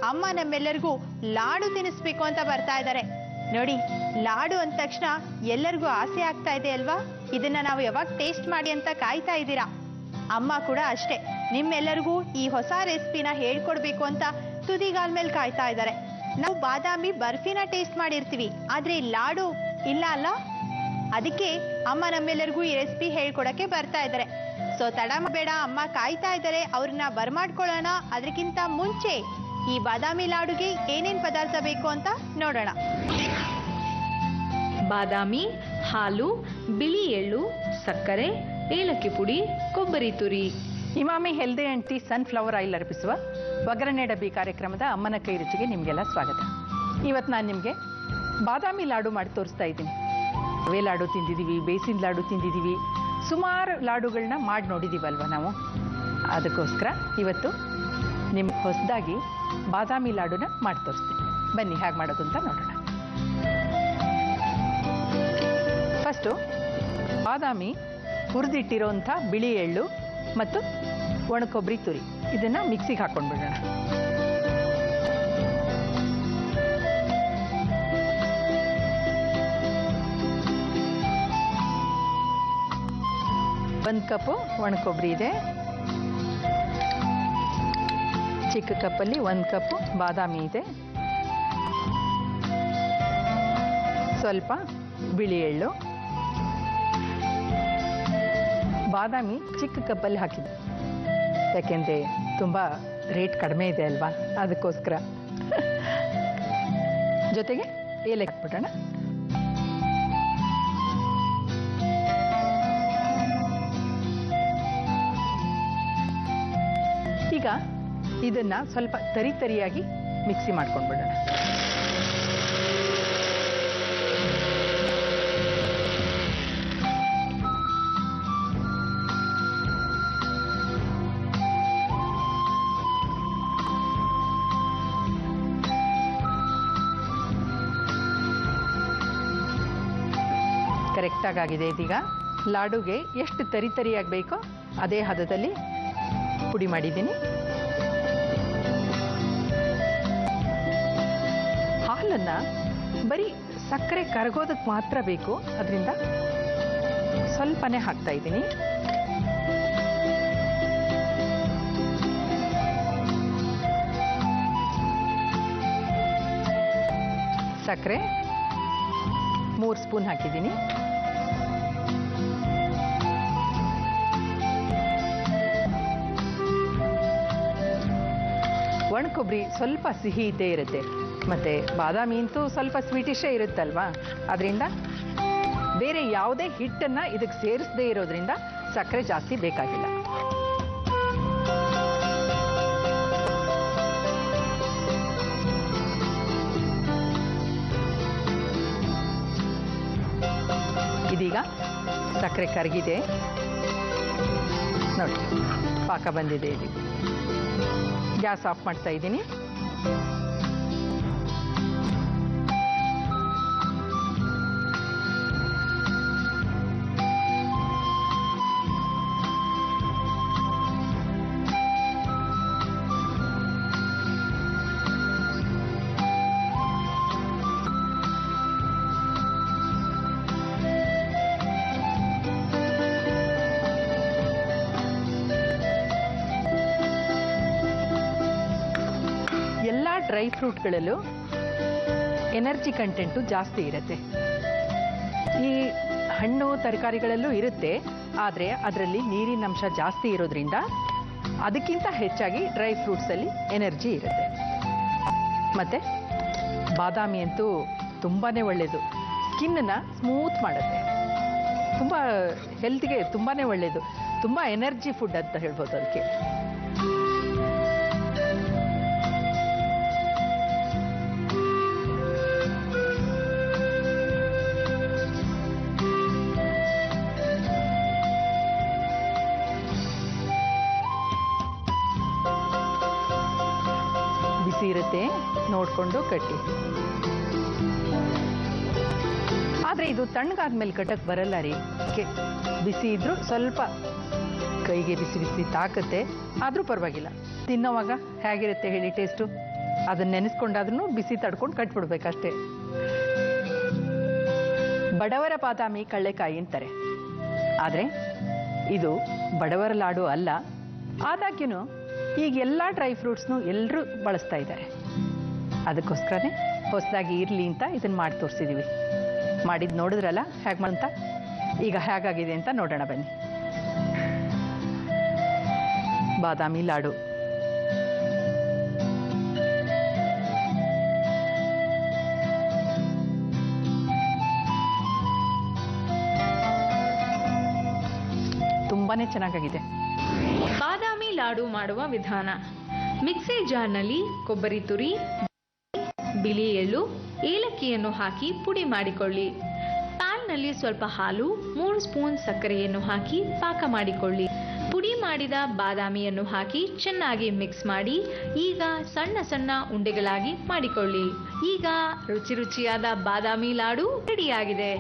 ಅಮ್ಮ ನಮ್ಮೆಲ್ಲರಿಗೂ ಲಾಡು ತಿನ್ನಿಸ್ಬೇಕು ಅಂತ ಬರ್ತಾ ಇದ್ದಾರೆ. ನೋಡಿ, ಲಾಡು ಅಂದ ತಕ್ಷಣ ಎಲ್ಲರಿಗೂ ಆಸೆ ಆಗ್ತಾ ಇದೆ ಅಲ್ವಾ? ಇದನ್ನ ನಾವು ಯಾವಾಗ ಟೇಸ್ಟ್ ಮಾಡಿ ಅಂತ ಕಾಯ್ತಾ ಇದ್ದೀರಾ. ಅಮ್ಮ ಕೂಡ ಅಷ್ಟೇ, ನಿಮ್ಮೆಲ್ಲರಿಗೂ ಈ ಹೊಸ ರೆಸಿಪಿನ ಹೇಳ್ಕೊಡ್ಬೇಕು ಅಂತ ತುದಿಗಾಲ್ ಮೇಲೆ ಕಾಯ್ತಾ ಇದ್ದಾರೆ. ನಾವು ಬಾದಾಮಿ ಬರ್ಫಿನ ಟೇಸ್ಟ್ ಮಾಡಿರ್ತೀವಿ, ಆದ್ರೆ ಲಾಡು ಇಲ್ಲ ಅಲ್ಲ. ಅದಕ್ಕೆ ಅಮ್ಮ ನಮ್ಮೆಲ್ಲರಿಗೂ ಈ ರೆಸಿಪಿ ಹೇಳ್ಕೊಡಕ್ಕೆ ಬರ್ತಾ ಇದ್ದಾರೆ. ಸೊ ತಡ ಬೇಡ, ಅಮ್ಮ ಕಾಯ್ತಾ ಇದ್ದಾರೆ, ಅವ್ರನ್ನ ಬರ್ಮಾಡ್ಕೊಳ್ಳೋಣ. ಅದಕ್ಕಿಂತ ಮುಂಚೆ ಈ ಬಾದಾಮಿ ಲಾಡುಗೆ ಏನೇನ್ ಪದಾರ್ಥ ಬೇಕು ಅಂತ ನೋಡೋಣ. ಬಾದಾಮಿ, ಹಾಲು, ಬಿಳಿ ಎಳ್ಳು, ಸಕ್ಕರೆ, ಏಲಕ್ಕಿ ಪುಡಿ, ಕೊಬ್ಬರಿ ತುರಿ. Emami healthy and tea sunflower oil ಅರ್ಪಿಸುವ ಒಗ್ಗರಣೆ ಡಬ್ಬಿ ಕಾರ್ಯಕ್ರಮದ ಅಮ್ಮನ ಕೈ ರುಚಿಗೆ ನಿಮಗೆಲ್ಲ ಸ್ವಾಗತ. ಇವತ್ತು ನಾನು ನಿಮಗೆ ಬಾದಾಮಿ ಲಾಡು ಮಾಡಿ ತೋರಿಸ್ತಾ ಇದ್ದೀನಿ. ರವೆ ಲಾಡು ತಿಂದಿದ್ದೀವಿ, ಬೇಸಿನ ಲಾಡು ತಿಂದಿದ್ದೀವಿ, ಸುಮಾರು ಲಾಡುಗಳನ್ನ ಮಾಡಿ ನೋಡಿದ್ದೀವಲ್ವ ನಾವು. ಅದಕ್ಕೋಸ್ಕರ ಇವತ್ತು ನಿಮ್ಗೆ ಹೊಸದಾಗಿ ಬಾದಾಮಿ ಲಾಡುನ ಮಾಡಿ ತೋರಿಸ್ತೀನಿ. ಬನ್ನಿ ಹೇಗೆ ಮಾಡೋದು ಅಂತ ನೋಡೋಣ. ಫಸ್ಟು ಬಾದಾಮಿ, ಹುರಿದಿಟ್ಟಿರೋಂಥ ಬಿಳಿ ಎಳ್ಳು ಮತ್ತು ಒಣಕೊಬ್ಬರಿ ತುರಿ ಇದನ್ನು ಮಿಕ್ಸಿಗೆ ಹಾಕ್ಕೊಂಡ್ಬಿಡೋಣ. ಒಂದು ಕಪ್ಪು ಒಣಕೊಬ್ಬರಿ ಇದೆ, ಚಿಕ್ಕ ಕಪ್ಪಲ್ಲಿ 1 ಕಪ್ಪು ಬಾದಾಮಿ ಇದೆ, ಸ್ವಲ್ಪ ಬಿಳಿ ಎಳ್ಳು. ಬಾದಾಮಿ ಚಿಕ್ಕ ಕಪ್ಪಲ್ಲಿ ಹಾಕಿದ್ದೆ, ಯಾಕೆಂದರೆ ತುಂಬ ರೇಟ್ ಕಡಿಮೆ ಇದೆ ಅಲ್ವಾ, ಅದಕ್ಕೋಸ್ಕರ. ಜೊತೆಗೆ ಏಲಕ್ಕಿ ಹಾಕ್ಬಿಡೋಣ. ಈಗ ಇದನ್ನ ಸ್ವಲ್ಪ ತರಿಯಾಗಿ ಮಿಕ್ಸಿ ಮಾಡ್ಕೊಂಡ್ಬಿಡೋಣ. ಕರೆಕ್ಟಾಗಿ ಆಗಿದೆ. ಇದೀಗ ಲಾಡುಗೆ ಎಷ್ಟು ತರಿಯಾಗಿ ಬೇಕೋ ಅದೇ ಹದದಲ್ಲಿ ಪುಡಿ ಮಾಡಿದ್ದೀನಿ. ಹಾಲನ್ನು ಬರೀ ಸಕ್ಕರೆ ಕರಗೋದಕ್ಕೆ ಮಾತ್ರ ಬೇಕು, ಅದರಿಂದ ಸ್ವಲ್ಪನೇ ಹಾಕ್ತಾ ಇದ್ದೀನಿ. ಸಕ್ಕರೆ 3 ಸ್ಪೂನ್ ಹಾಕಿದ್ದೀನಿ. ಒಣಕೊಬ್ಬರಿ ಸ್ವಲ್ಪ ಸಿಹಿ ಇದ್ದೇ ಇರುತ್ತೆ, ಮತ್ತು ಬಾದಾಮಿ ಅಂತೂ ಸ್ವಲ್ಪ ಸ್ವೀಟಿಶೇ ಇರುತ್ತಲ್ವಾ, ಅದರಿಂದ ಬೇರೆ ಯಾವುದೇ ಹಿಟ್ಟನ್ನು ಇದಕ್ಕೆ ಸೇರಿಸದೇ ಇರೋದ್ರಿಂದ ಸಕ್ಕರೆ ಜಾಸ್ತಿ ಬೇಕಾಗಿಲ್ಲ. ಇದೀಗ ಸಕ್ಕರೆ ಕರಗಿದೆ ನೋಡಿ, ಪಾಕ ಬಂದಿದೆ. ಇದೀಗ ಗ್ಯಾಸ್ ಆಫ್ ಮಾಡ್ತಾ ಇದ್ದೀನಿ. ಎಲ್ಲ ಡ್ರೈ ಫ್ರೂಟ್ಗಳಲ್ಲೂ ಎನರ್ಜಿ ಕಂಟೆಂಟು ಜಾಸ್ತಿ ಇರುತ್ತೆ. ಈ ಹಣ್ಣು ತರಕಾರಿಗಳಲ್ಲೂ ಇರುತ್ತೆ, ಆದರೆ ಅದರಲ್ಲಿ ನೀರಿನ ಅಂಶ ಜಾಸ್ತಿ ಇರೋದ್ರಿಂದ ಅದಕ್ಕಿಂತ ಹೆಚ್ಚಾಗಿ ಡ್ರೈ ಫ್ರೂಟ್ಸಲ್ಲಿ ಎನರ್ಜಿ ಇರುತ್ತೆ. ಮತ್ತು ಬಾದಾಮಿ ಅಂತೂ ತುಂಬಾ ಒಳ್ಳೆಯದು, ಸ್ಕಿನ್ನನ್ನು ಸ್ಮೂತ್ ಮಾಡುತ್ತೆ, ತುಂಬ ಹೆಲ್ತ್ಗೆ ತುಂಬಾ ಒಳ್ಳೆಯದು, ತುಂಬ ಎನರ್ಜಿ ಫುಡ್ ಅಂತ ಹೇಳ್ಬೋದು ಅದಕ್ಕೆ. ಬಿಸಿ ಇರುತ್ತೆ, ನೋಡಿಕೊಂಡು ಕಟ್ಟಿ. ಆದರೆ ಇದು ತಣ್ಣಗಾದ್ಮೇಲೆ ಕಟ್ಟಕ್ಕೆ ಬರಲ್ಲ ರೀ. ಬಿಸಿ ಇದ್ರೂ ಸ್ವಲ್ಪ ಕೈಗೆ ಬಿಸಿ ಬಿಸಿ ತಾಕತ್ತೆ, ಆದರೂ ಪರವಾಗಿಲ್ಲ. ತಿನ್ನೋವಾಗ ಹೇಗಿರುತ್ತೆ ಹೇಳಿ ಟೇಸ್ಟು? ಅದನ್ನ ನೆನೆಸ್ಕೊಂಡಾದ್ರೂ ಬಿಸಿ ತಡ್ಕೊಂಡು ಕಟ್ಬಿಡ್ಬೇಕಷ್ಟೇ. ಬಡವರ ಬಾದಾಮಿ ಕಳ್ಳೆಕಾಯಿ ಅಂತಾರೆ, ಆದರೆ ಇದು ಬಡವರ ಲಾಡು ಅಲ್ಲ. ಆದಾಗ್ಯೂ ಈಗ ಎಲ್ಲ ಡ್ರೈ ಫ್ರೂಟ್ಸ್ನು ಎಲ್ಲರೂ ಬಳಸ್ತಾ ಇದ್ದಾರೆ. ಅದಕ್ಕೋಸ್ಕರನೇ ಹೊಸದಾಗಿ ಇರಲಿ ಅಂತ ಇದನ್ನು ಮಾಡಿ ತೋರಿಸಿದ್ದೀವಿ. ಮಾಡಿದ್ದು ನೋಡಿದ್ರಲ್ಲ ಹೇಗೆ ಅಂತ. ಈಗ ಹೇಗಾಗಿದೆ ಅಂತ ನೋಡೋಣ ಬನ್ನಿ. ಬಾದಾಮಿ ಲಾಡು ತುಂಬಾನೇ ಚೆನ್ನಾಗಿದೆ. ಬಾದಾಮಿ ಲಾಡು ಮಾಡುವ ವಿಧಾನ: ಮಿಕ್ಸಿ ಜಾರ್ನಲ್ಲಿ ಕೊಬ್ಬರಿ ತುರಿ, ಬಿಳಿ ಎಳ್ಳು, ಏಲಕ್ಕಿಯನ್ನು ಹಾಕಿ ಪುಡಿ ಮಾಡಿಕೊಳ್ಳಿ. ಪ್ಯಾನ್ನಲ್ಲಿ ಸ್ವಲ್ಪ ಹಾಲು, 3 ಸ್ಪೂನ್ ಸಕ್ಕರೆಯನ್ನು ಹಾಕಿ ಪಾಕ ಮಾಡಿಕೊಳ್ಳಿ. ಪುಡಿ ಮಾಡಿದ ಬಾದಾಮಿಯನ್ನು ಹಾಕಿ ಚೆನ್ನಾಗಿ ಮಿಕ್ಸ್ ಮಾಡಿ ಈಗ ಸಣ್ಣ ಸಣ್ಣ ಉಂಡೆಗಳಾಗಿ ಮಾಡಿಕೊಳ್ಳಿ. ಈಗ ರುಚಿಯಾದ ಬಾದಾಮಿ ಲಾಡು ರೆಡಿಯಾಗಿದೆ.